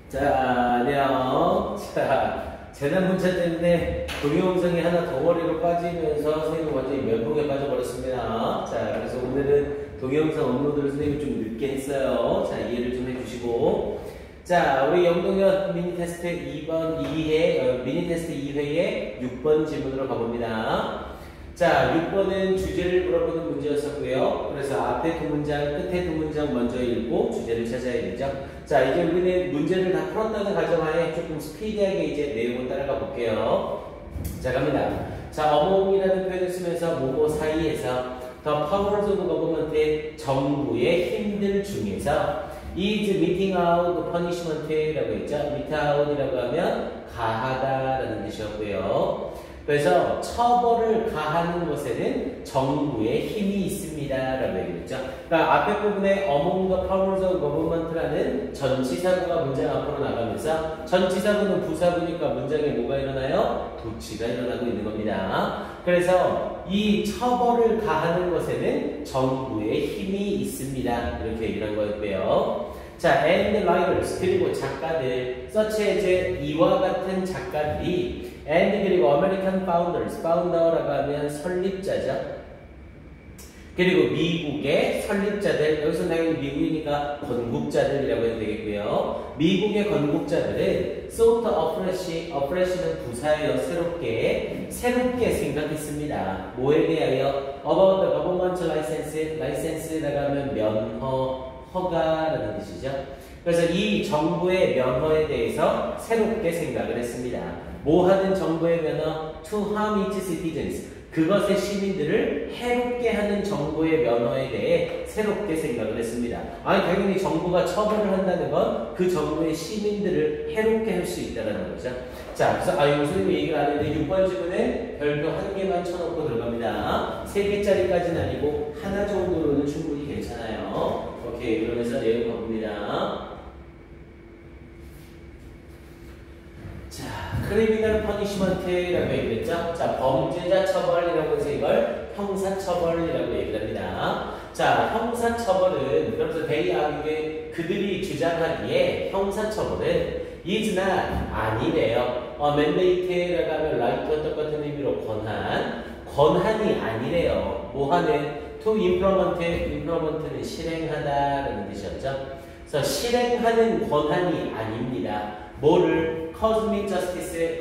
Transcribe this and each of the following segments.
자, 안녕. 자, 재난 문자 때문에 동영상이 하나 덩어리로 빠지면서 선생님이 완전히 멘붕에 빠져버렸습니다. 자, 그래서 오늘은 동영상 업로드를 선생님이 좀 늦게 했어요. 자, 이해를 좀 해주시고. 자, 우리 영동현 미니 테스트 2번 2회, 미니 테스트 2회의 6번 질문으로 가봅니다. 자, 6번은 주제를 물어보는 문제였었고요. 그래서 앞에 두 문장, 끝에 두 문장 먼저 읽고 주제를 찾아야 되죠. 자, 이제 우리는 문제를 다 풀었다는 가정하에 조금 스피디하게 이제 내용을 따라가 볼게요. 자, 갑니다. 자, among이라는 표현을 쓰면서 뭐뭐 사이에서 the powers of government의 정부의 힘들 중에서 is meting out the punishment라고 했죠. meet out이라고 하면 가하다라는 뜻이었고요. 그래서 처벌을 가하는 것에는 정부의 힘이 있습니다 라고 얘기했죠. 그러니까 앞에 부분에 among the powers of government라는 전치사구가 문장 앞으로 나가면서 전치사구는 부사구니까 문장에 뭐가 일어나요? 도치가 일어나고 있는 겁니다. 그래서 이 처벌을 가하는 것에는 정부의 힘이 있습니다 이렇게 얘기를 한 거였고요. 자, and writers 그리고 작가들 such as 이와 같은 작가들이 and 그리고 American founders, founder라고 하면 설립자죠. 그리고 미국의 설립자들, 여기서 당연히 미국이니까 건국자들이라고 해도 되겠고요. 미국의 건국자들은 sort afresh는 부사예요. 새롭게 생각했습니다. 뭐에 대하여? about the government license라고 하면 면허, 허가라는 뜻이죠. 그래서 이 정부의 면허에 대해서 새롭게 생각을 했습니다. 뭐 하는 정부의 면허? To harm its citizens. 그것의 시민들을 해롭게 하는 정부의 면허에 대해 새롭게 생각을 했습니다. 아니, 당연히 정부가 처벌을 한다는 건 그 정부의 시민들을 해롭게 할 수 있다는 거죠. 자, 그래서 선생님이 얘기를 안 했는데 6번 질문에 별표 1개만 쳐놓고 들어갑니다. 3개짜리까지는 아니고 하나 정도로는 충분히 괜찮아요. 오케이, 그러면서 내용 가봅니다. 자, 크리미널 퍼니시먼트라고 얘기를 했죠. 자, 범죄자 처벌이라고 해서 이걸 형사처벌이라고 얘기를 합니다. 자, 형사처벌은 그래서 대의학에 그들이 주장하기에 형사처벌은 is not 아니래요. mandate라고 하면 right와 똑같은 의미로 권한이 아니래요. 뭐 하는? to implement는 실행하다라는 뜻이었죠. 그래서 실행하는 권한이 아닙니다. 뭐를? cosmic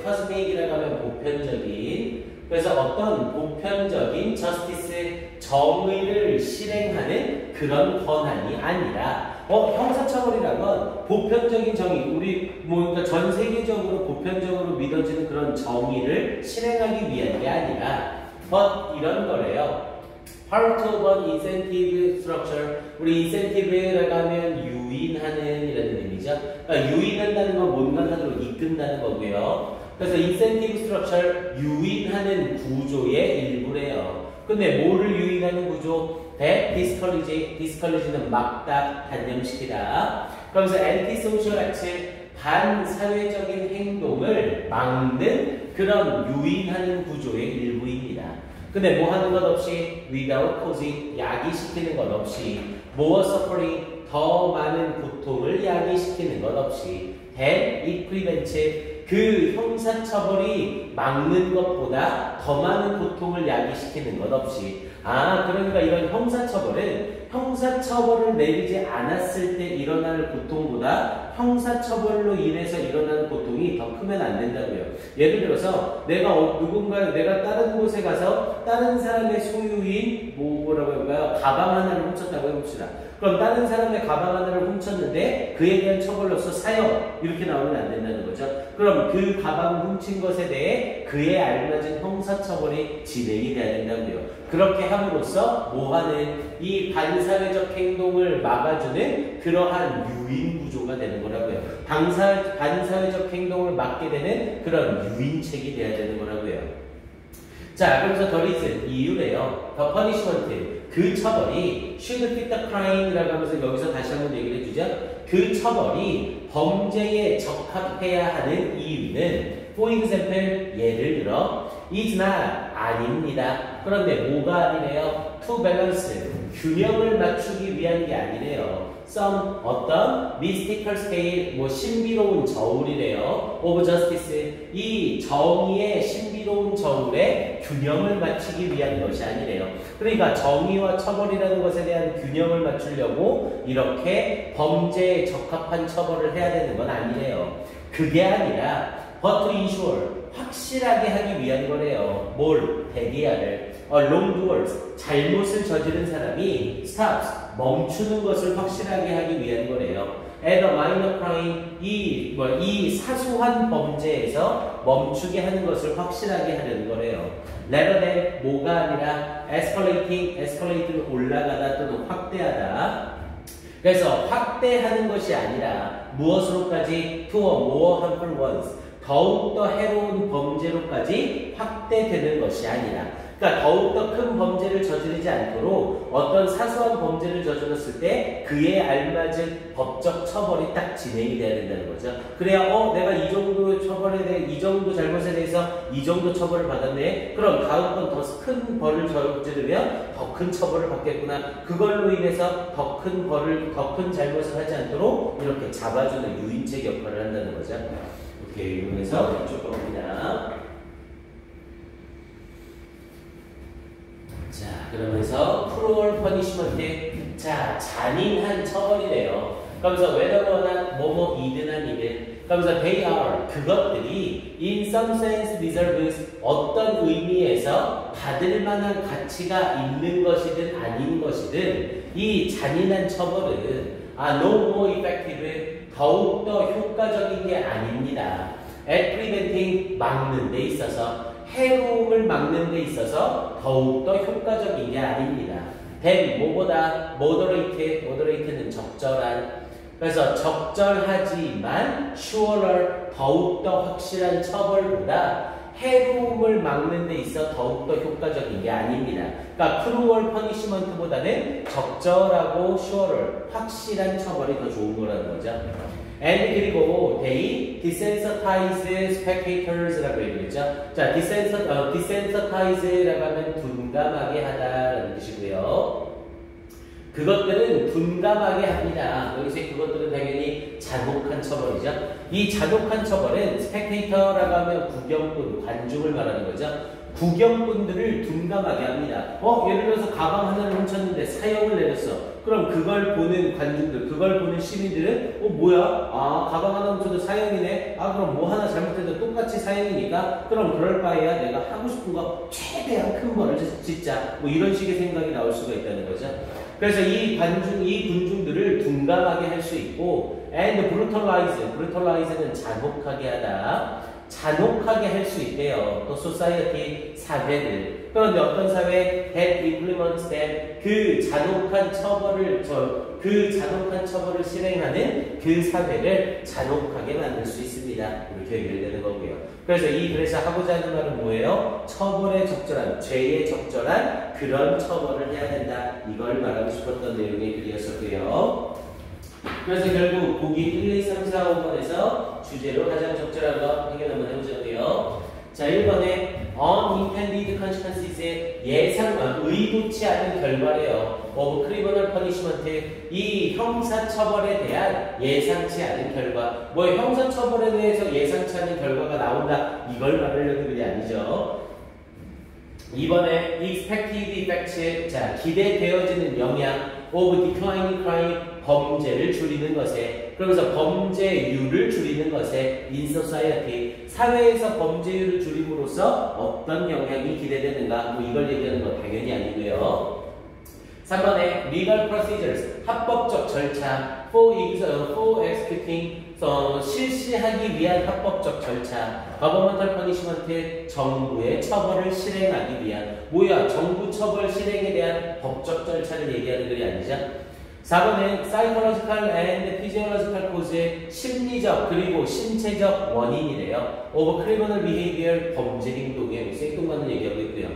cosmic이라고 하면 보편적인, 그래서 어떤 보편적인 justice, 정의를 실행하는 그런 권한이 아니라 형사처벌이라는 건 보편적인 정의, 우리 그러니까 전 세계적으로 보편적으로 믿어지는 그런 정의를 실행하기 위한 게 아니라 이런 거래요. Part of an incentive structure. 우리 incentive라고 하면 유인하는 이라는 의미죠. 그러니까 유인한다는 건 뭔가 하도록 이끈다는 거고요. 그래서 incentive structure, 유인하는 구조의 일부래요. 근데 뭐를 유인하는 구조? discourage는 막다, 단념시키다. 그러면서 antisocial act, 반사회적인 행동을 막는 그런 유인하는 구조의 일부입니다. 근데 뭐 하는 것 없이 without causing, 야기시키는 것 없이 more suffering, 더 많은 고통을 야기시키는 것 없이 then it prevents, 그 형사처벌이 막는 것보다 더 많은 고통을 야기시키는 것 없이 그러니까 이런 형사처벌을 내리지 않았을 때 일어날 고통보다 형사처벌로 인해서 일어나는 고통이 더 크면 안 된다고요. 예를 들어서 내가 다른 곳에 가서 다른 사람의 소유인 뭐라고 할까요? 가방 하나를 훔쳤다고 해봅시다. 그럼 다른 사람의 가방 하나를 훔쳤는데 그에 대한 처벌로서 사형 이렇게 나오면 안 된다는 거죠. 그럼 그 가방 훔친 것에 대해 그에 알맞은 형사처벌이 진행이 돼야 된다고요. 그렇게 함으로써 뭐하는 이 반사회적 행동을 막아주는 그러한 유인 구조가 되는 거라고요. 반사회적 행동을 막게 되는 그런 유인책이 돼야 되는 거라고요. 자, 그래서 the reason, 이유래요. the punishment, 그 처벌이 should fit the crime이라고 하면서 여기서 다시 한번 얘기를 해주죠. 그 처벌이 범죄에 적합해야 하는 이유는 for example, 예를 들어 is not 아닙니다. 그런데 뭐가 아니래요? to balance, 균형을 맞추기 위한 게 아니래요. some 어떤 mystical scale 뭐 신비로운 저울이래요. of justice 이 정의의 신비로운 저울에 균형을 맞추기 위한 것이 아니래요. 그러니까 정의와 처벌이라는 것에 대한 균형을 맞추려고 이렇게 범죄에 적합한 처벌을 해야 되는 건 아니래요. 그게 아니라 but to ensure 확실하게 하기 위한 거래요. 뭘? 대기하를 wrongdoers 잘못을 저지른 사람이 stops 멈추는 것을 확실하게 하기 위한 거래요. at a minor crime 이 사소한 범죄에서 멈추게 하는 것을 확실하게 하려는 거래요. rather than 뭐가 아니라 escalating 올라가다 또는 확대하다. 그래서 확대하는 것이 아니라 무엇으로까지 to a more harmful ones 더욱더 해로운 범죄로까지 확대되는 것이 아니라 그러니까 더욱더 큰 범죄를 저지르지 않도록 어떤 사소한 범죄를 저질렀을 때 그에 알맞은 법적 처벌이 딱 진행이 돼야 된다는 거죠. 그래야 내가 이 정도 처벌에 대해 이 정도 잘못에 대해서 이 정도 처벌을 받았네. 그럼 다음번 더 큰 벌을 저지르면 더 큰 처벌을 받겠구나. 그걸로 인해서 더 큰 잘못을 하지 않도록 이렇게 잡아주는 유인책 역할을 한다는 거죠. 이렇게 이용해서 이쪽 겁니다. 자, 그러면서 cruel punishment. 자, 잔인한 처벌이래요. 그러면서 whether 뭐뭐이든 아니든. 그러면서 they are 그것들이 in some sense deserves 어떤 의미에서 받을 만한 가치가 있는 것이든 아닌 것이든 이 잔인한 처벌은 no more effective 더욱더 효과적인 게 아닙니다. at preventing 막는 데 있어서 해로움을 막는 데 있어서 더욱더 효과적인 게 아닙니다. than 뭐보다 moderate는 적절한 그래서 적절하지만 surer 더욱더 확실한 처벌보다 해로움을 막는 데 있어 더욱더 효과적인 게 아닙니다. 그러니까 cruel punishment보다는 적절하고 surer 확실한 처벌이 더 좋은 거라는 거죠. and 그리고 they desensitize spectators라고 얘기했죠. 자, desensitize라고 하면 둔감하게 하다라는 뜻이고요. 그것들은 둔감하게 합니다. 여기서 그것들은 당연히 잔혹한 처벌이죠. 이 잔혹한 처벌은 스펙테이터라고 하면 구경꾼, 관중을 말하는 거죠. 구경꾼들을 둔감하게 합니다. 예를 들어서 가방 하나를 훔쳤는데 사형을 내렸어. 그럼 그걸 보는 관중들, 그걸 보는 시민들은 뭐야? 가방 하나 훔쳐도 사형이네? 그럼 뭐 하나 잘못해도 똑같이 사형이니까 그럼 그럴 바에야 내가 하고 싶은 거 최대한 큰 벌을 짓자. 뭐 이런 식의 생각이 나올 수가 있다는 거죠. 그래서 이 군중들을 둔감하게 할 수 있고 and brutalize는 잔혹하게 하다. 잔혹하게 할 수 있대요. 또 society, 사회들. 그런데 어떤 사회 that implements them 그 잔혹한 처벌을 실행하는 그 사회를 잔혹하게 만들 수 있습니다. 이렇게 얘기를 되는 거고요. 그래서 하고자 하는 말은 뭐예요? 처벌에 적절한, 죄에 적절한 그런 처벌을 해야 된다. 이걸 말하고 싶었던 내용의 글이었었고요. 그래서 결국 보기 1, 2, 3, 4, 5번에서 주제로 가장 적절한 거 확인 한번 해보자고요. 자, 1번에 unintended consequences의 의도치 않은 결과래요. of criminal punishment 이 형사처벌에 대한 예상치 않은 결과. 형사처벌에 대해서 예상치 않은 결과가 나온다. 이걸 말하려는 글이 아니죠. 2번에 expected effects 자, 기대되어지는 영향 of declining crime 범죄를 줄이는 것에 그러면서 범죄율을 줄이는 것에 in society 사회에서 범죄율을 줄임으로써 어떤 영향이 기대되는가 이걸 얘기하는 건 당연히 아니고요. 3번에 legal procedures 합법적 절차 for executing 실시하기 위한 합법적 절차 governmental punishment 정부의 처벌을 실행하기 위한 정부 처벌 실행에 대한 법적 절차를 얘기하는 글이 아니죠. 4번은 psychological and physiological cause의 심리적 그리고 신체적 원인이래요. of criminal behavior 범죄 행동에 생뚱맞는 얘기하고 있고요.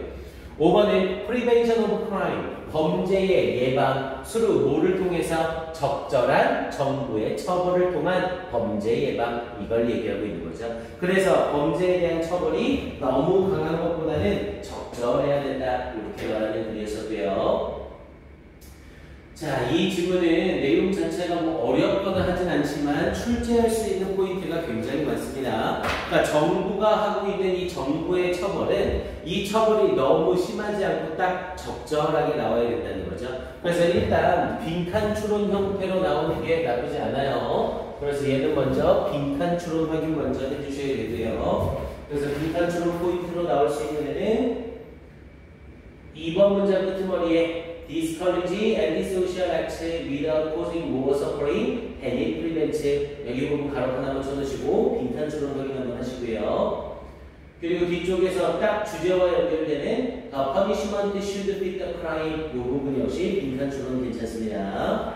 5번은 prevention of crime 범죄의 예방 뭐를 통해서 적절한 정부의 처벌을 통한 범죄 예방 이걸 얘기하고 있는 거죠. 그래서 범죄에 대한 처벌이 너무 강한 것보다는 적절해야 된다 이렇게 말하는 글이었었고요. 자, 이 지문은 내용 자체가 뭐 어렵거나 하진 않지만 출제할 수 있는 포인트가 굉장히 많습니다. 그러니까 정부가 하고 있는 이 정부의 처벌은 이 처벌이 너무 심하지 않고 딱 적절하게 나와야 된다는 거죠. 그래서 일단 빈칸 추론 형태로 나오는 게 나쁘지 않아요. 그래서 얘는 먼저 빈칸 추론 확인 먼저 해주셔야 되고요. 그래서 빈칸 추론 포인트로 나올 수 있는 애는 2번 문장 끄트머리에 discourage antisocial acts without causing more suffering and it prevents. 여기 부분 가로 하나만 쳐놓으시고 빈칸 추론 확인 한번 하시고요. 그리고 뒤쪽에서 딱 주제와 연결되는 the punishment should fit the crime 이 부분 역시 빈칸 추론 괜찮습니다.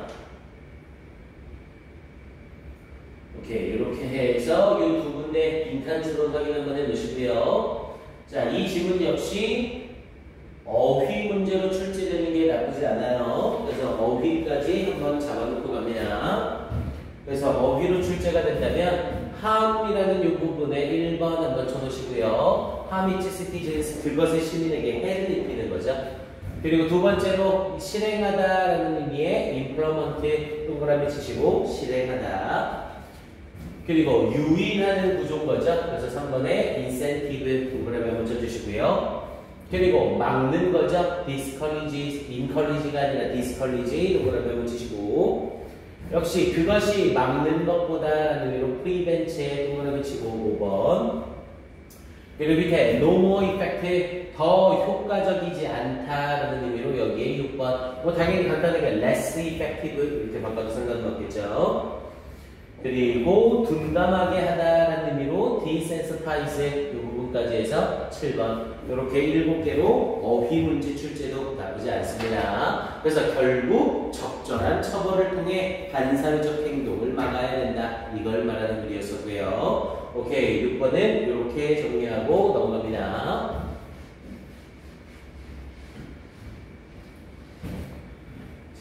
오케이, 이렇게 해서 이 두 군데 빈칸 추론 확인 한번 해놓으시고요. 자, 이 지문 역시 어휘 문제로 출제되는 게 나쁘지 않아요. 그래서 어휘까지 한번 잡아놓고 갑니다. 그래서 어휘로 출제가 된다면 harm이라는 이 부분에 1번 한번 쳐놓으시고요. harm each citizens, 그것을 시민에게 해를 입히는 거죠. 그리고 두 번째로 실행하다라는 의미의 implement 동그라미 치시고 실행하다. 그리고 유인하는 구조인 거죠. 그래서 3번에 incentive 동그라미 한번 쳐주시고요. 그리고 막는 거죠. discourage, encourage가 아니라 discourage 동그라미 한번 치시고 역시 그것이 막는 것보다라는 의미로 prevent에 동그라미 치고 5번. 그리고 밑에 no more effective, 더 효과적이지 않다라는 의미로 여기에 6번. 뭐 당연히 간단하게 less effective 이렇게 바꿔도 상관은 없겠죠. 그리고 둔감하게 하다라는 의미로 desensitize 이 부분까지 해서 7번. 이렇게 7개로 어휘 문제 출제도 나쁘지 않습니다. 그래서 결국 적절한 처벌을 통해 반사회적 행동을 막아야 된다. 이걸 말하는 글이었었고요. 오케이, 6번은 이렇게 정리하고 넘어갑니다.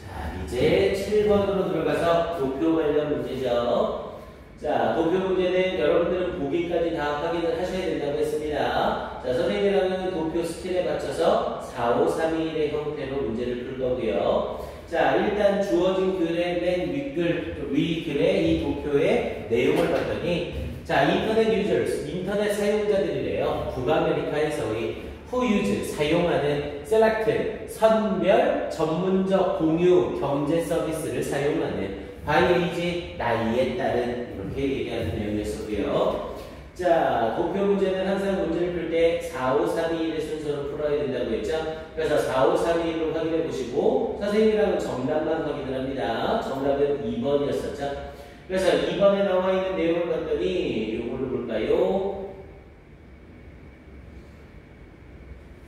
자, 이제 7번으로 들어가서 도표 관련 문제죠. 자, 도표 문제는 여러분들은 보기까지 다 확인을 하셔야 된다고 했습니다. 자, 선생님이랑은 도표 스킬에 맞춰서 4, 5, 3, 2, 1의 형태로 문제를 풀 거고요. 자, 일단 주어진 글의 맨 윗글, 위글의 이 도표의 내용을 봤더니 자, 인터넷 유저스, 인터넷 사용자들이래요. 북아메리카에서의 who use, 사용하는 select, 선별, 전문적 공유, 경제 서비스를 사용하는 by age, 나이에 따른 이렇게 얘기하는 내용이었고요. 자, 도표 문제는 항상 문제를 풀 때 4, 5, 3, 2, 1의 순서로 풀어야 된다고 했죠. 그래서 4, 5, 3, 2, 1로 확인해 보시고 선생님이랑은 정답만 확인을 합니다. 정답은 2번이었었죠. 그래서 2번에 나와 있는 내용을 봤더니 이걸로 볼까요?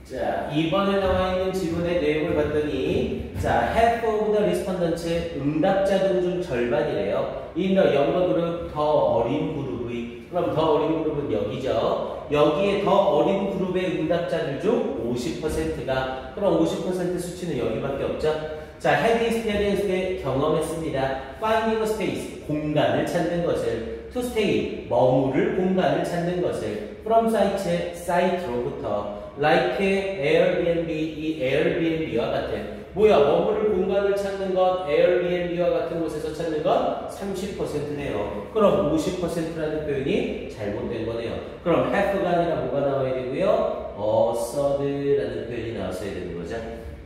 자, 2번에 나와 있는 지문의 내용을 봤더니 자, half of the respondents, 응답자들 중 절반이래요. in the younger group, 더 어린 그룹의, 그럼 더 어린 그룹은 여기죠. 여기에 더 어린 그룹의 응답자들 중 50%가, 그럼 50% 수치는 여기밖에 없죠. 자, had experienced, 경험했습니다. finding a space, 공간을 찾는 것을. to stay, 머무를 공간을 찾는 것을. from site, site로부터. like Airbnb, 이 Airbnb와 같은. 뭐야, 머무를 공간을 찾는 것, Airbnb와 같은 곳에서 찾는 것 30%네요. 그럼 50%라는 표현이 잘못된 거네요. 그럼 half가 아니라 뭐가 나와야 되고요? a third라는 표현이 나왔어야 되는 거죠.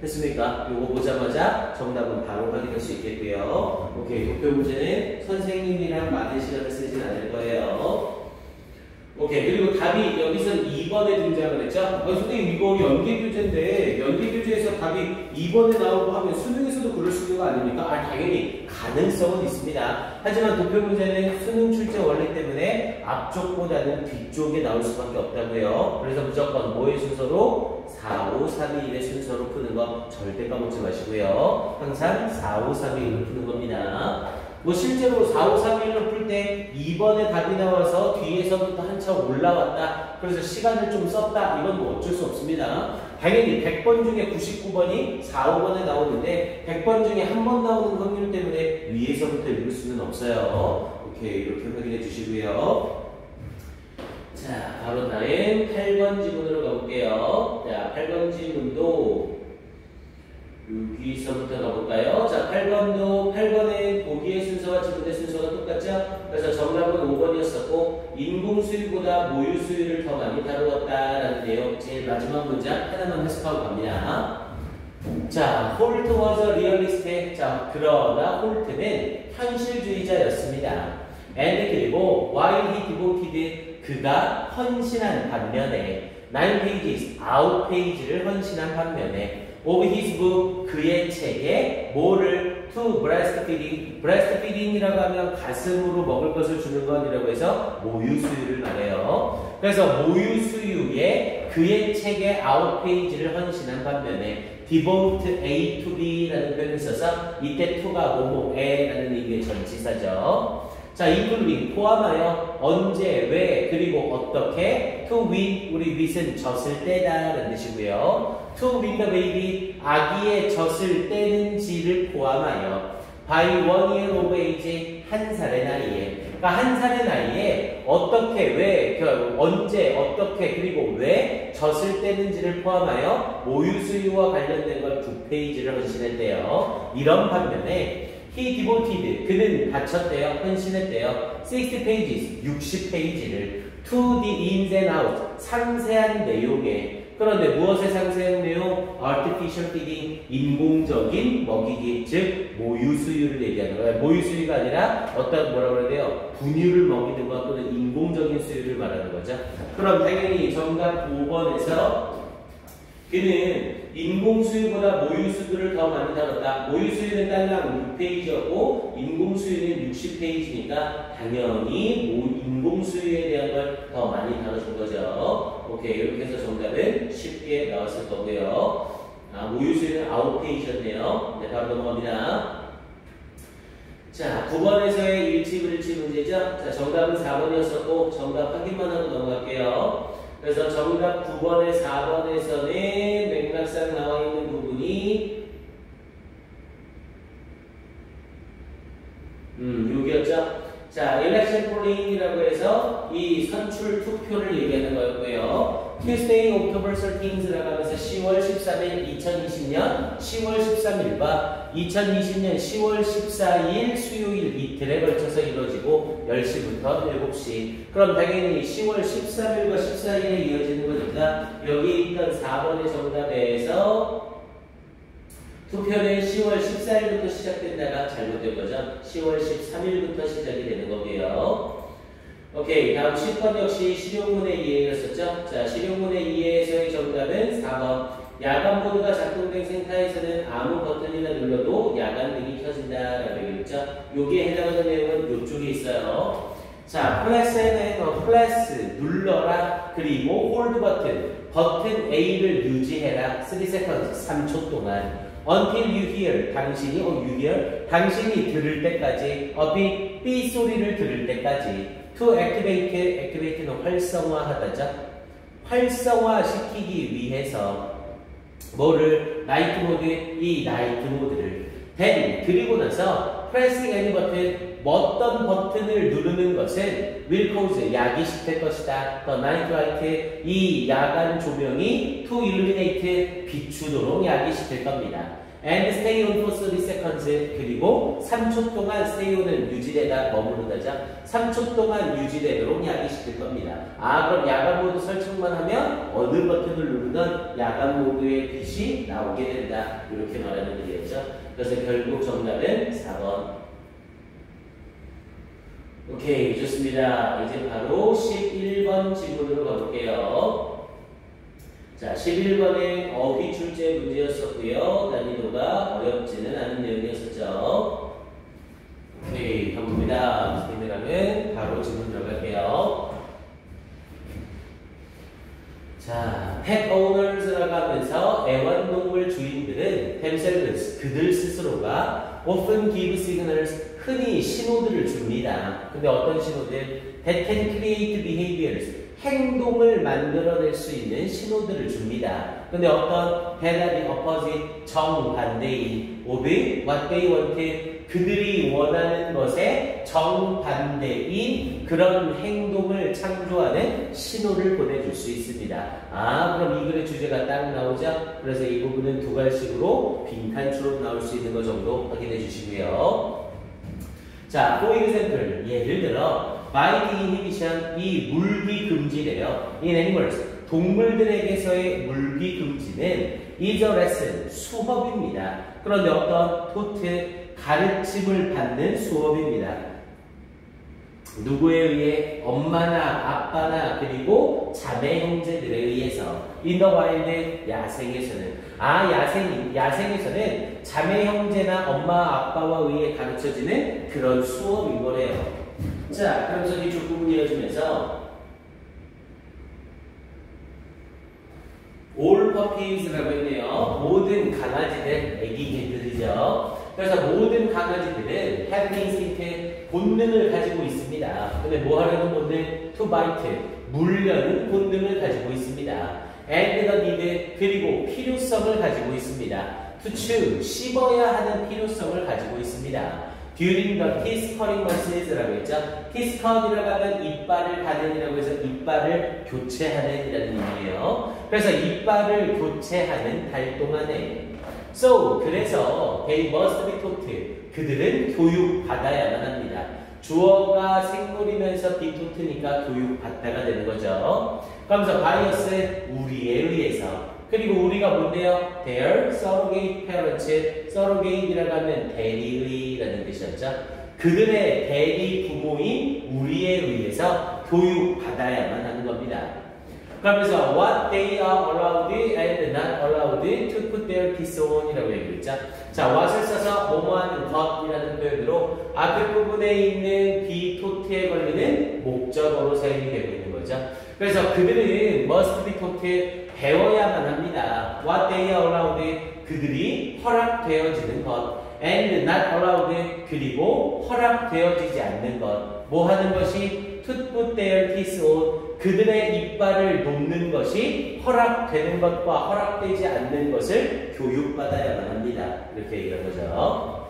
됐습니까? 요거 보자마자 정답은 바로 확인할 수 있겠고요. 오케이, 도표 문제는 선생님이랑 많은 시간을 쓰진 않을 거예요. 오케이, 그리고 답이 여기서 2번에 등장을 했죠? 선생님 이거 연계교재인데 연계교재에서 답이 2번에 나오고 하면 수능에서도 그럴 수 있는 거 아닙니까? 당연히 가능성은 있습니다. 하지만 도표 문제는 수능 출제 원리 때문에 앞쪽보다는 뒤쪽에 나올 수밖에 없다고요. 그래서 무조건 뭐의 순서로? 4, 5, 3, 2, 1의 순서로 푸는 거 절대 까먹지 마시고요. 항상 4, 5, 3, 2, 1로 푸는 겁니다. 뭐 실제로 4, 5, 3, 1로 풀 때 2번에 답이 나와서 뒤에서부터 한참 올라왔다. 그래서 시간을 좀 썼다. 이건 뭐 어쩔 수 없습니다. 당연히 100번 중에 99번이 4, 5번에 나오는데 100번 중에 한 번 나오는 확률 때문에 위에서부터 읽을 수는 없어요. 오케이, 이렇게 확인해 주시고요. 자, 바로 다음 8번 지문으로 가볼게요. 자, 8번 지문도 여기서부터 가볼까요? 자, 8번에 보기의 순서와 지문의 순서가 똑같죠? 그래서 정답은 5번이었었고 인공수유보다 모유수유를 더 많이 다루었다라는 내용 제일 마지막 문장 하나만 해석하고 갑니다. 자, 홀트 was a realistic. 자, 그러나 홀트는 현실주의자였습니다. And 그리고 while he devoted 그가 헌신한 반면에 9 pages, 9페이지를 헌신한 반면에 of his book, 그의 책에 뭐를 to breastfeeding, breastfeeding이라고 하면 가슴으로 먹을 것을 주는 것이라고 해서 모유수유를 말해요. 그래서 모유수유에 그의 책에 9페이지를 헌신한 반면에 devote A to B라는 표현을 써서 이때 to가 뭐뭐에라는 의미의 전치사죠. 자, including 포함하여 언제, 왜, 그리고 어떻게 to win, 우리 wit은 젖을 떼다라는 뜻이고요. to win the baby, 아기의 젖을 떼는지를 포함하여 by 1 year of age, 한 살의 나이에. 그러니까 한 살의 나이에 어떻게, 왜, 언제, 어떻게, 그리고 왜 젖을 떼는지를 포함하여 모유수유와 관련된 걸 9페이지를 헌신했대요. 이런 반면에 he devoted, 그는 바쳤대요. 헌신했대요. 60 pages, 60페이지를 to the ins and outs, 상세한 내용에. 그런데 무엇의 상세한 내용? artificial feeding, 인공적인 먹이기, 즉 모유수유를 얘기하는 거예요. 모유수유가 아니라 어떤 뭐라고 그래야 돼요? 분유를 먹이는 것 또는 인공적인 수유를 말하는 거죠. 그럼 당연히 정답 5번에서 그는 인공수유보다 모유수유를 더 많이 다뤘다. 모유수유는 딸랑 6페이지였고 인공수유는 60페이지니까 당연히 인공수유에 대한 걸 더 많이 다뤄준 거죠. 오케이, 이렇게 해서 정답은 쉽게 나왔을 거고요. 모유수유는 9페이지였네요. 네, 바로 넘어갑니다. 자, 9번에서의 일치불일치 문제죠. 자, 정답은 4번이었었고 정답 확인만 하고 넘어갈게요. 그래서 정답 9번에 4번에서는 맥락상 나와 있는 부분이 여기였죠. 자, election polling이라고 해서 이 선출 투표를 얘기하는 거였고요. Tuesday, October 13th라고 하면서 10월 13일 2020년 10월 13일과 2020년 10월 14일 수요일 이틀에 걸쳐서 이루어지고 10시부터 7시. 그럼 당연히 10월 13일과 14일에 이어지는 거니까 여기 있던 4번의 정답에서 투표는 10월 14일부터 시작된다가 잘못된 거죠. 10월 13일부터 시작이 되는 거고요. 오케이, 다음 10번 역시 실용문의 이해였었죠. 자, 실용문의 이해에서의 정답은 4번. 야간 모드가 작동된 센터에서는 아무 버튼이나 눌러도 야간등이 켜진다라고 얘기했죠. 여기에 해당하는 내용은 이쪽에 있어요. 자, 플래스 눌러라. 그리고 홀드 버튼 A를 유지해라. 3seconds, 3초 동안. Until you hear, 당신이 들을 때까지, B 소리를 들을 때까지. To activate는 활성화하다죠. 활성화시키기 위해서 뭐를 나이트 모드, 이 나이트 모드를 then 그리고 나서 pressing any button, 어떤 버튼을 누르는 것은 will cause 야기시킬 것이다. The night light, 이 야간 조명이 to illuminate 비추도록 야기시킬 겁니다. And stay on for 30 seconds. 그리고 3초 동안 stay on은 유지되다, 머무르다죠. 3초 동안 유지되도록 야기시킬 겁니다. 그럼 야간 모드 설정만 하면 어느 버튼을 누르든 야간 모드의 빛이 나오게 된다. 이렇게 말하는 거겠죠. 그래서 결국 정답은 4번. 오케이, 좋습니다. 이제 바로 11번 질문으로 가볼게요. 자, 11번의 어휘 출제 문제였었고요. 난이도가 어렵지는 않은 내용이었었죠. 오케이, 가봅니다. 그러면 바로 질문 들어갈게요. 자, pet owners라고 하면서 애완동물 주인들은 themselves, 그들 스스로가 often give signals, 흔히 신호들을 줍니다. 근데 어떤 신호들? That can create behaviors, 행동을 만들어낼 수 있는 신호들을 줍니다. 근데 어떤 해답이 opposite 정반대인 of what they want 그들이 원하는 것에 정반대인 그런 행동을 창조하는 신호를 보내줄 수 있습니다. 아, 그럼 이 글의 주제가 딱 나오죠? 그래서 이 부분은 두 갈식으로 빈칸처럼 나올 수 있는 것 정도 확인해 주시고요. 자, for example, 예를 들어 by the inhibition, 이 물기 금지래요. in animals, 동물들에게서의 물기 금지는 is a lesson, 수업입니다. 그런데 어떤 토트, 가르침을 받는 수업입니다. 누구에 의해? 엄마나 아빠나 그리고 자매 형제들에 의해서. in the wild, 야생에서는. 아, 야생에서는 자매 형제나 엄마 아빠와 의해 가르쳐지는 그런 수업인 거래요. 자, 그러면서 이쪽 부분 이어지면서 all puppies라고 했네요. 모든 강아지들, 애기 개들이죠. 그래서 모든 강아지들은 have instinct, 본능을 가지고 있습니다. 근데 뭐 하려는 본능? to bite, 물려는 본능을 가지고 있습니다. and the need, 그리고 필요성을 가지고 있습니다. to chew, 씹어야 하는 필요성을 가지고 있습니다. during the teeth cutting process라고 했죠. teeth cut이라고 하면 이빨을 가는이라고 해서 이빨을 교체하는 이라는 의미예요. 그래서 이빨을 교체하는 활동하네. So, 그래서 they must be taught. 그들은 교육받아야만 합니다. 주어가 생물이면서 be taught니까 교육받다가 되는 거죠. 그러면서 bias, 우리에 의해서. 그리고 우리가 뭔데요? Their surrogate parents, surrogate이라고 하면 대리의라는 뜻이었죠. 그들의 대리 부모인 우리에 의해서 교육받아야만 하는 겁니다. 그러면서 what they are allowed and not allowed to put their teeth on 이라고 얘기했죠. 자, what을 써서 뭐뭐하는 것이라는 표현으로 앞에 부분에 있는 be taught에 걸리는 목적어로 사용이 되고 있는 거죠. 그래서 그들은 must be taught, 배워야만 합니다. what they are allowed, 그들이 허락되어지는 것, and not allowed, 그리고 허락되어지지 않는 것. 뭐 하는 것이? to put their teeth on, 그들의 이빨을 놓는 것이 허락되는 것과 허락되지 않는 것을 교육받아야만 합니다. 이렇게 얘기한 거죠.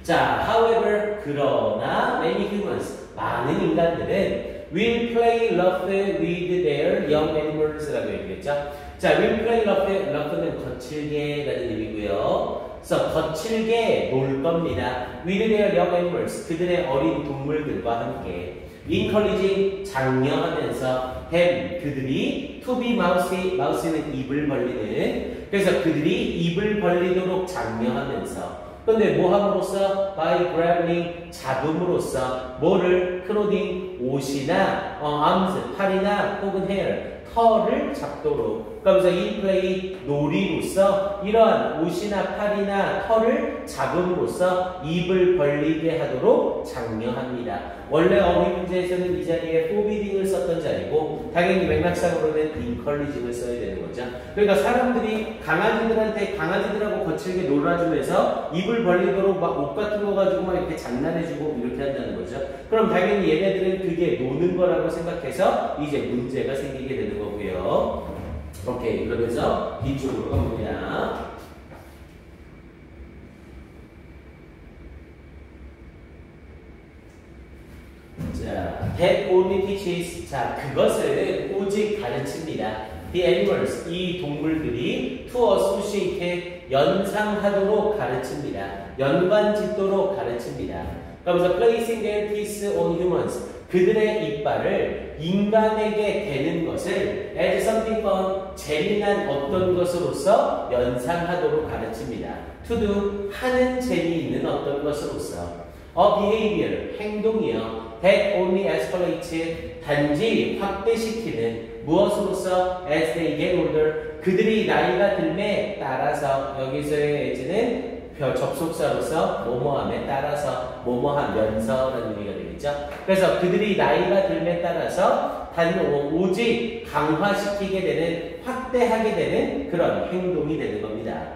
자, however, 그러나 many humans, 많은 인간들은 will play rough with their young animals라고 얘기했죠. 자, will play rough, rough는 거칠게라는 의미고요. 그래서 거칠게 놀 겁니다. with their young animals, 그들의 어린 동물들과 함께. encouraging, 장려하면서 them, 그들이 to be mousy, mousy는 입을 벌리는, 그래서 그들이 입을 벌리도록 장려하면서. 근데 뭐 함으로써? by grabbing, 잡음으로써. 뭐를? clothing, 옷이나 arms, 팔이나 혹은 hair, 털을 잡도록. 그러면서 in play, 놀이로서 이러한 옷이나 팔이나 털을 잡음으로써 입을 벌리게 하도록 장려합니다. 원래 어휘 문제에서는 이 자리에 forbidding을 썼던 자리고 당연히 맥락상으로는 encouraging을 써야 되는 거죠. 그러니까 사람들이 강아지들하고 거칠게 놀아주면서 입을 벌리도록 막 옷 같은 거 가지고 막 이렇게 장난해주고 이렇게 한다는 거죠. 그럼 당연히 얘네들은 그게 노는 거라고 생각해서 이제 문제가 생기게 되는 거고요. 오케이, 그러면서 뒤쪽으로 가봅니다. 자, that only teaches. 자, 그것을 오직 가르칩니다. The animals, 이 동물들이 to associate, 연상하도록 가르칩니다. 연관짓도록 가르칩니다. 그러면서 placing their teeth on humans, 그들의 이빨을 인간에게 대는 것을 as something fun, 재미난 어떤 것으로서 연상하도록 가르칩니다. to do, 하는 재미있는 어떤 것으로서. a behavior, 행동이요. that only escalates, 단지 확대시키는 무엇으로서? as they get older, 그들이 나이가 들매 따라서. 여기서의 as는 접속사로서 뭐뭐함에 따라서 뭐뭐하면서라는 의미가 되겠죠. 그래서 그들이 나이가 들매 따라서 오직 강화시키게 되는, 확대하게 되는 그런 행동이 되는 겁니다.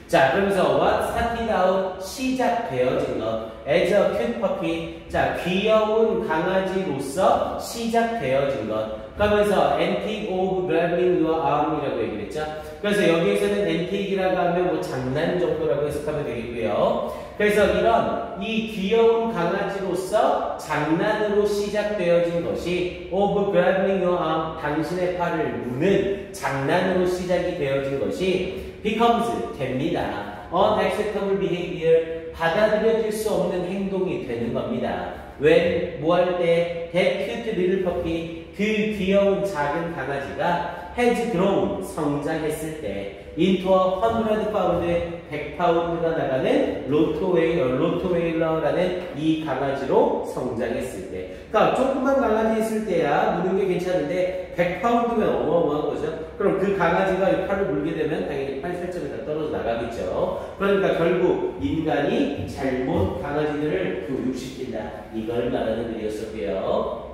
자, 그러면서 what started out 시작되어진 것. as a cute puppy. 자, 귀여운 강아지로서 시작되어진 것. 그러면서 antique of grabbing your arm이라고 얘기를 했죠. 그래서 여기에서는 antique이라고 하면 뭐 장난 정도라고 해석하면 되겠고요. 그래서 이런 이 귀여운 강아지로서 장난으로 시작되어진 것이 of grabbing your arm, 당신의 팔을 무는 장난으로 시작이 되어진 것이 becomes 됩니다. unacceptable behavior, 받아들여질 수 없는 행동이 되는 겁니다. when 뭐 할 때 that cute little puppy, 그 귀여운 작은 강아지가 has grown, 성장했을 때 into a 100파운드, 100파운드가 나가는 로트웨일러라는 이 강아지로 성장했을 때. 그러니까 조그만 강아지 있을 때야 무는 게 괜찮은데 100파운드면 어마어마한 거죠. 그럼 그 강아지가 팔을 물게 되면 당연히 팔 살점이 다 떨어져 나가겠죠. 그러니까 결국 인간이 잘못 강아지들을 교육시킨다. 이걸 말하는 글이었었고요.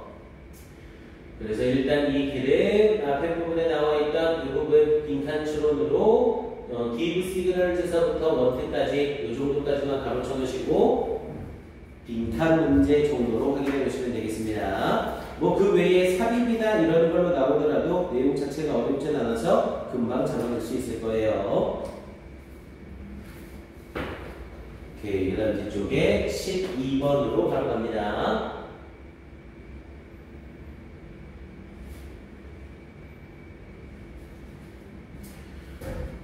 그래서 일단 이 글은 앞에 부분에 나와 있던 이 부분 빈칸 추론으로 give signals에서부터 원태까지 이 정도까지만 가로쳐 놓으시고 빈칸 문제 정도로 확인해 보시면 되겠습니다. 뭐 그 외에 삽입이나 이런 걸로 나오더라도 내용 자체가 어렵진 않아서 금방 잡아낼 수 있을 거예요. 오케이, 그 다음 뒤쪽에 12번으로 바로 갑니다.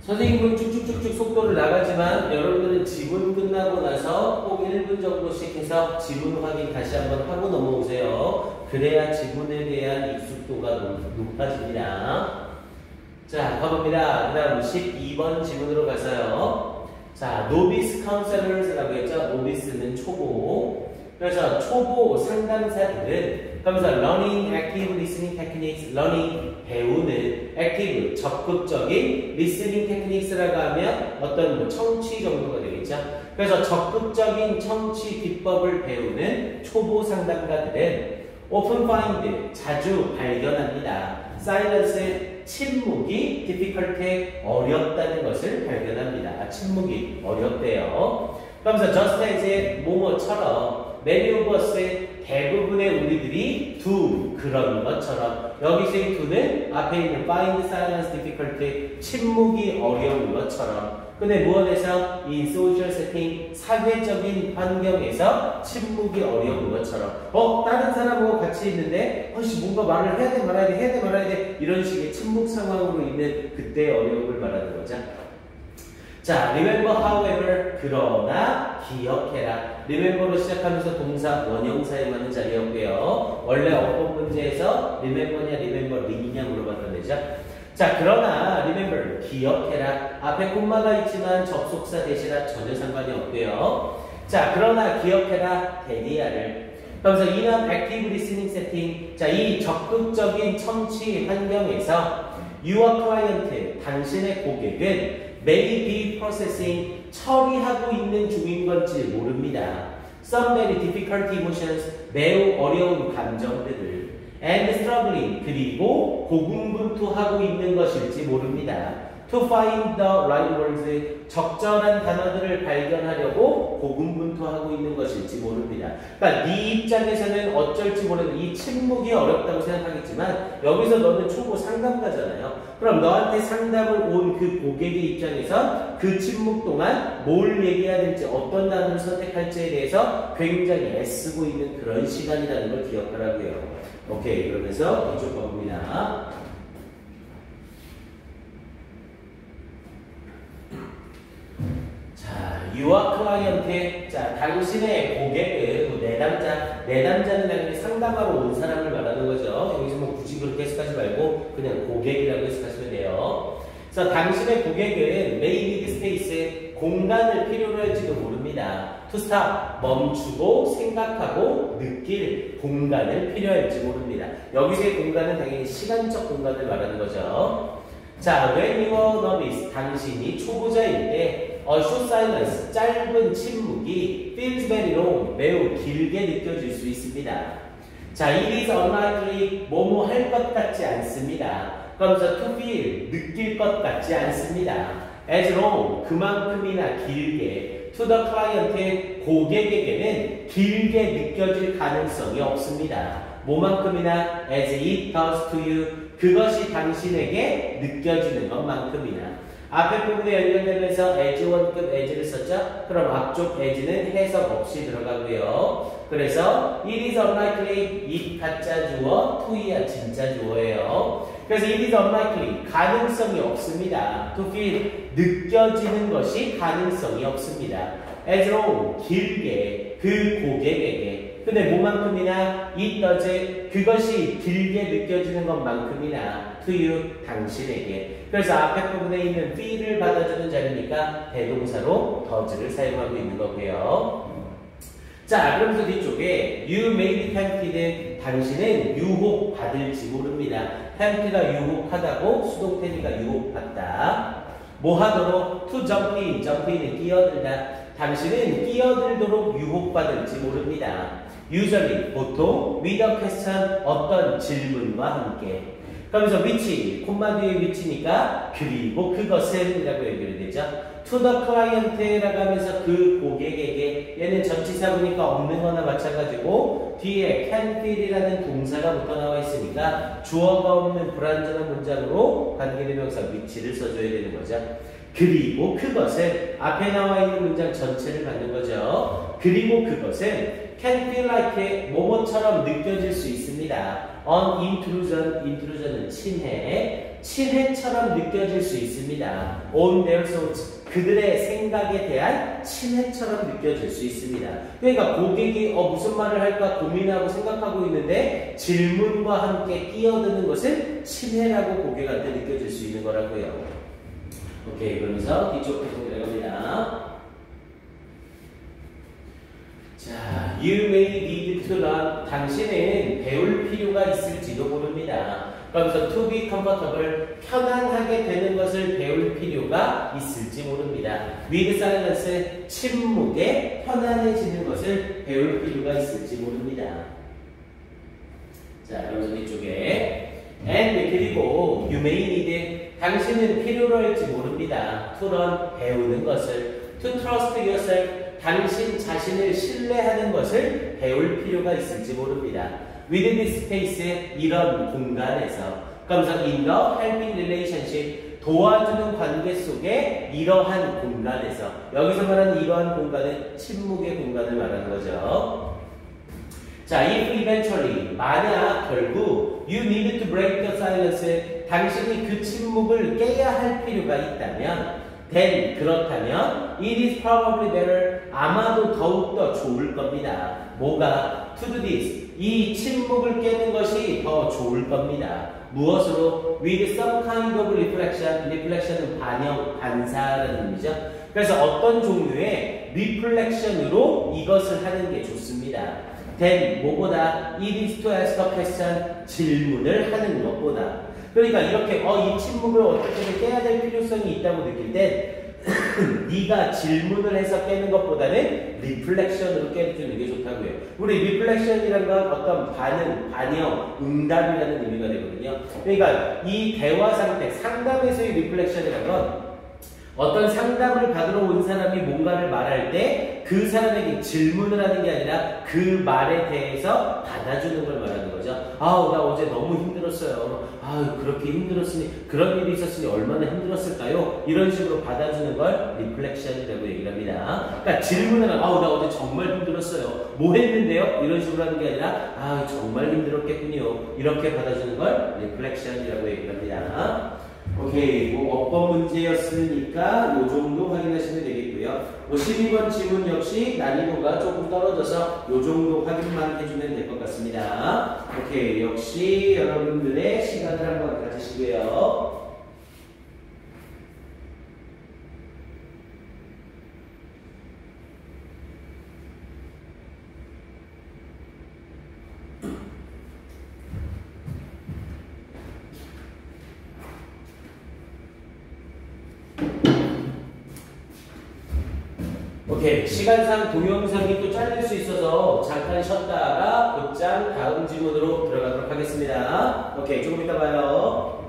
선생님은 쭉쭉쭉쭉 속도를 나가지만 여러분들은 지문 끝나고 나서 꼭 1분 정도씩 해서 지문 확인 다시 한번 하고 넘어오세요. 그래야 지문에 대한 익숙도가 높아집니다. 자, 가봅니다. 그 다음 12번 지문으로 가서요. 자, 노비스 카운셀러스라고 했죠. 노비스는 초보. 그래서 초보 상담사들은 그러면서 learning active listening techniques, learning 배우는 active 적극적인 listening techniques라고 하면 어떤 뭐 청취 정도가 되겠죠. 그래서 적극적인 청취 기법을 배우는 초보 상담가들은 often find 자주 발견합니다. silence 침묵이 difficult 어렵다는 것을 발견합니다. 침묵이 어렵대요. 그러면서 just as 뭐뭐처럼 many of us 대부분의 우리들이 do 그런 것처럼 여기서 이 do는 앞에 있는 find silence difficult 침묵이 어려운 것처럼 근데 무엇에서 in social setting 사회적인 환경에서 침묵이 어려운 것처럼 다른 사람하고 같이 있는데 뭔가 말을 해야 돼 말아야 돼 해야 돼 말아야 돼 이런 식의 침묵 상황으로 있는 그때의 어려움을 말하는 거죠. 자, remember however 그러나 기억해라. remember로 시작하면서 동사 원형사에 맞는 자리였고요. 원래 어법 문제에서 remember냐 remember이냐 물어봤던 데죠. 자, 그러나 remember 기억해라. 앞에 콤마가 있지만 접속사 대시라 전혀 상관이 없고요. 자, 그러나 기억해라 대디아를. 그러면서 이런 active listening setting. 자, 이 적극적인 청취 환경에서 your client 당신의 고객은 may be processing 처리하고 있는 중인 건지 모릅니다. Some very difficult emotions 매우 어려운 감정들을 and struggling 그리고 고군분투하고 있는 것일지 모릅니다. To find the right words 적절한 단어들을 발견하려고 고군분투하고 있는 것일지 모릅니다. 그러니까 네 입장에서는 어쩔지 모르는 이 침묵이 어렵다고 생각하겠지만 여기서 너는 초보 상담가잖아요. 그럼 너한테 상담을 온 그 고객의 입장에서 그 침묵 동안 뭘 얘기해야 될지 어떤 단어를 선택할지에 대해서 굉장히 애쓰고 있는 그런 시간이라는 걸 기억하라고요. 오케이, 그러면서 이쪽 가봅니다. 유아 클라이언트, 자, 당신의 고객은 내담자는 당연히 상담하러 온 사람을 말하는 거죠. 여기서 뭐 굳이 그렇게 해석하지 말고 그냥 고객이라고 해석하시면 돼요. 그래서 당신의 고객은 may need space, 공간을 필요로 할지도 모릅니다. to stop, 멈추고 생각하고 느낄 공간을 필요할지 모릅니다. 여기서의 공간은 당연히 시간적 공간을 말하는 거죠. 자, when you are novice, 당신이 초보자일 때 short silence, 짧은 침묵이 feels very long, 매우 길게 느껴질 수 있습니다. 자, it is unlikely, 뭐뭐 할 것 같지 않습니다. 그러면서 to feel, 느낄 것 같지 않습니다. as long 그만큼이나 길게 to the client 고객에게는 길게 느껴질 가능성이 없습니다. 뭐만큼이나 as it does to you 그것이 당신에게 느껴지는 것만큼이나 앞에 부분에 연결되면서 as 원급 as를 썼죠? 그럼 앞쪽 as는 해석 없이 들어가고요. 그래서 it is unlikely it 가짜 주어 to야 진짜 주어예요. 그래서 it is unlikely 가능성이 없습니다. to feel 느껴지는 것이 가능성이 없습니다. as long 길게 그 고객에게 근데 뭐만큼이나 it does 그것이 길게 느껴지는 것만큼이나 to you 당신에게 그래서 앞에 부분에 있는 feel을 받아주는 자리니까 대동사로 does를 사용하고 있는 거고요. 자 그러면서 뒤쪽에 you may be tempted 당신은 유혹받을지 모릅니다. tempted가 유혹하다고 수동태니까 유혹받다 뭐 하도록 to jump in jump in은 끼어들다 당신은 끼어들도록 유혹받을지 모릅니다. usually 보통 with a question 어떤 질문과 함께 그러면서 which 콤마 뒤에 which니까 그리고 그것은 이라고 연결이 되죠. to the client라고 하면서 그 고객에게 얘는 전치사구니까 없는 거나 마찬가지고 뒤에 can feel이라는 동사가 붙어 나와 있으니까 주어가 없는 불완전한 문장으로 관계대명사 which를 써줘야 되는 거죠. 그리고 그것은 앞에 나와 있는 문장 전체를 갖는 거죠. 그리고 그것은 can feel like 뭐뭐처럼 느껴질 수 있습니다. on intrusion, intrusion은 침해처럼 느껴질 수 있습니다. on their thoughts, 그들의 생각에 대한 침해처럼 느껴질 수 있습니다. 그러니까 고객이 무슨 말을 할까 고민하고 생각하고 있는데 질문과 함께 끼어드는 것은 침해라고 고객한테 느껴질 수 있는 거라고요. 오케이, 그러면서 뒤쪽 계속 내려갑니다. 자, you may need to learn. 당신은 배울 필요가 있을지도 모릅니다. 그러면서 to be comfortable, 편안하게 되는 것을 배울 필요가 있을지 모릅니다. with silence, 침묵에 편안해지는 것을 배울 필요가 있을지 모릅니다. 자, 그러면서 뒤쪽에 and 그리고 you may need, 당신은 필요로 할지 모릅니다. to learn, 배우는 것을 to trust yourself, 당신 자신을 신뢰하는 것을 배울 필요가 있을지 모릅니다. within this space, 이런 공간에서 그러면서 in the helping relationship, 도와주는 관계 속에 이러한 공간에서 여기서 말하는 이러한 공간은 침묵의 공간을 말하는 거죠. 자, if eventually, 만약 결국 you need to break the silence, 당신이 그 침묵을 깨야 할 필요가 있다면 then, 그렇다면 it is probably better, 아마도 더욱더 좋을 겁니다. 뭐가? to do this, 이 침묵을 깨는 것이 더 좋을 겁니다. 무엇으로? with some kind of reflection, reflection은 반영, 반사라는 의미죠. 그래서 어떤 종류의 reflection으로 이것을 하는 게 좋습니다. then, 뭐보다? it is to ask a question, 질문을 하는 것보다. 그러니까 이렇게 이 침묵을 어떻게든 깨야 될 필요성이 있다고 느낄 때 네가 질문을 해서 깨는 것보다는 리플렉션으로 깨주는 게 좋다고요. 우리 리플렉션이라는 건 어떤 반응, 반영, 응답이라는 의미가 되거든요. 그러니까 이 대화 상태, 상담에서의 리플렉션이라는 건 어떤 상담을 받으러 온 사람이 뭔가를 말할 때 그 사람에게 질문을 하는 게 아니라 그 말에 대해서 받아주는 걸 말하는 거죠. 아우, 나 어제 너무 힘들었어요. 아우, 그렇게 힘들었으니, 그런 일이 있었으니 얼마나 힘들었을까요? 이런 식으로 받아주는 걸 리플렉션이라고 얘기를 합니다. 그러니까 질문을 아우, 나 어제 정말 힘들었어요. 뭐 했는데요? 이런 식으로 하는 게 아니라 아우, 정말 힘들었겠군요. 이렇게 받아주는 걸 리플렉션이라고 얘기를 합니다. 오케이, 어법 문제였으니까 이 정도 확인하시면 되겠고요. 52번 질문 역시 난이도가 조금 떨어져서 이 정도 확인만 해주면 될 것 같습니다. 오케이, 역시 여러분들의 시간을 한번 가지시고요. 오케이, 시간상 동영상이 또 잘릴 수 있어서 잠깐 쉬었다가 곧장 다음 질문으로 들어가도록 하겠습니다. 오케이, 조금 이따 봐요.